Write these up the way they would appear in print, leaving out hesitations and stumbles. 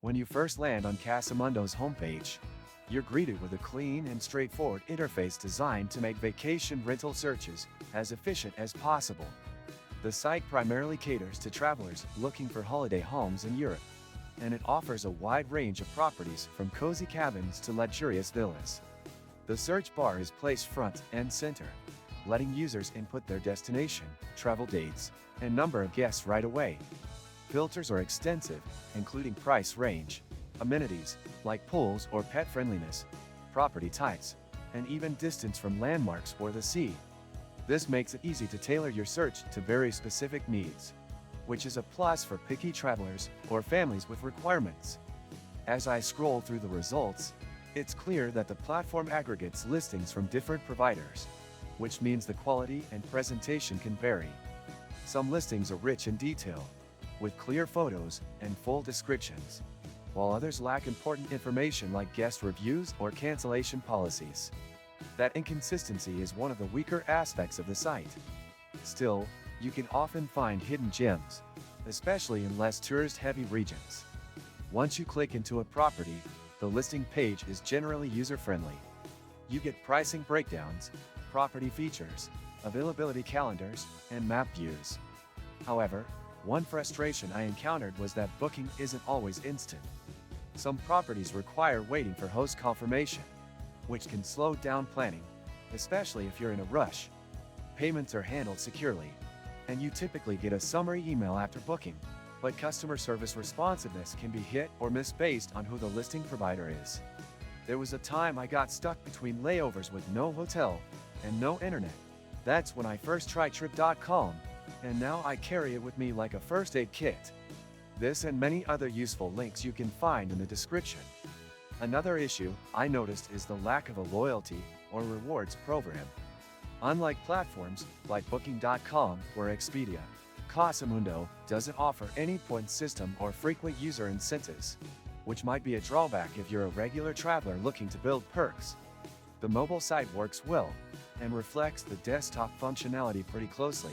When you first land on Casamundo's homepage, you're greeted with a clean and straightforward interface designed to make vacation rental searches as efficient as possible. The site primarily caters to travelers looking for holiday homes in Europe, and it offers a wide range of properties from cozy cabins to luxurious villas. The search bar is placed front and center, letting users input their destination, travel dates, and number of guests right away. Filters are extensive, including price range, amenities, like pools or pet friendliness, property types, and even distance from landmarks or the sea. This makes it easy to tailor your search to very specific needs, which is a plus for picky travelers or families with requirements. As I scroll through the results, it's clear that the platform aggregates listings from different providers, which means the quality and presentation can vary. Some listings are rich in detail, with clear photos and full descriptions, while others lack important information like guest reviews or cancellation policies. That inconsistency is one of the weaker aspects of the site. Still, you can often find hidden gems, especially in less tourist-heavy regions. Once you click into a property, the listing page is generally user-friendly. You get pricing breakdowns, property features, availability calendars, and map views. However, one frustration I encountered was that booking isn't always instant. Some properties require waiting for host confirmation, which can slow down planning, especially if you're in a rush. Payments are handled securely, and you typically get a summary email after booking, but customer service responsiveness can be hit or miss based on who the listing provider is. There was a time I got stuck between layovers with no hotel and no internet. That's when I first tried Trip.com, and now I carry it with me like a first aid kit. This and many other useful links you can find in the description. Another issue I noticed is the lack of a loyalty or rewards program. Unlike platforms like Booking.com or Expedia, Casamundo doesn't offer any point system or frequent user incentives, which might be a drawback if you're a regular traveler looking to build perks. The mobile site works well and reflects the desktop functionality pretty closely,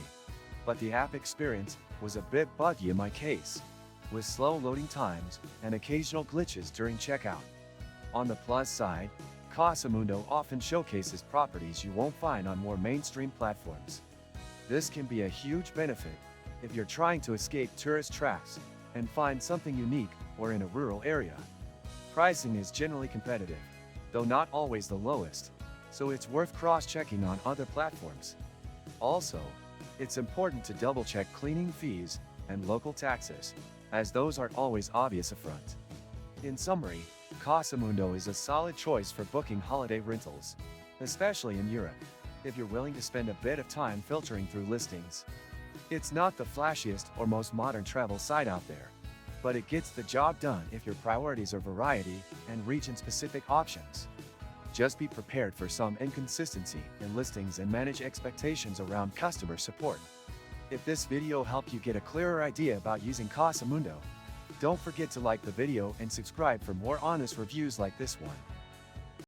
but the app experience was a bit buggy in my case, with slow loading times and occasional glitches during checkout. On the plus side, Casamundo often showcases properties you won't find on more mainstream platforms. This can be a huge benefit if you're trying to escape tourist traps and find something unique or in a rural area. Pricing is generally competitive, though not always the lowest, so it's worth cross-checking on other platforms. Also, it's important to double-check cleaning fees and local taxes, as those aren't always obvious upfront. In summary, Casamundo is a solid choice for booking holiday rentals, especially in Europe, if you're willing to spend a bit of time filtering through listings. It's not the flashiest or most modern travel site out there, but it gets the job done if your priorities are variety and region-specific options. Just be prepared for some inconsistency in listings and manage expectations around customer support. If this video helped you get a clearer idea about using Casamundo, don't forget to like the video and subscribe for more honest reviews like this one.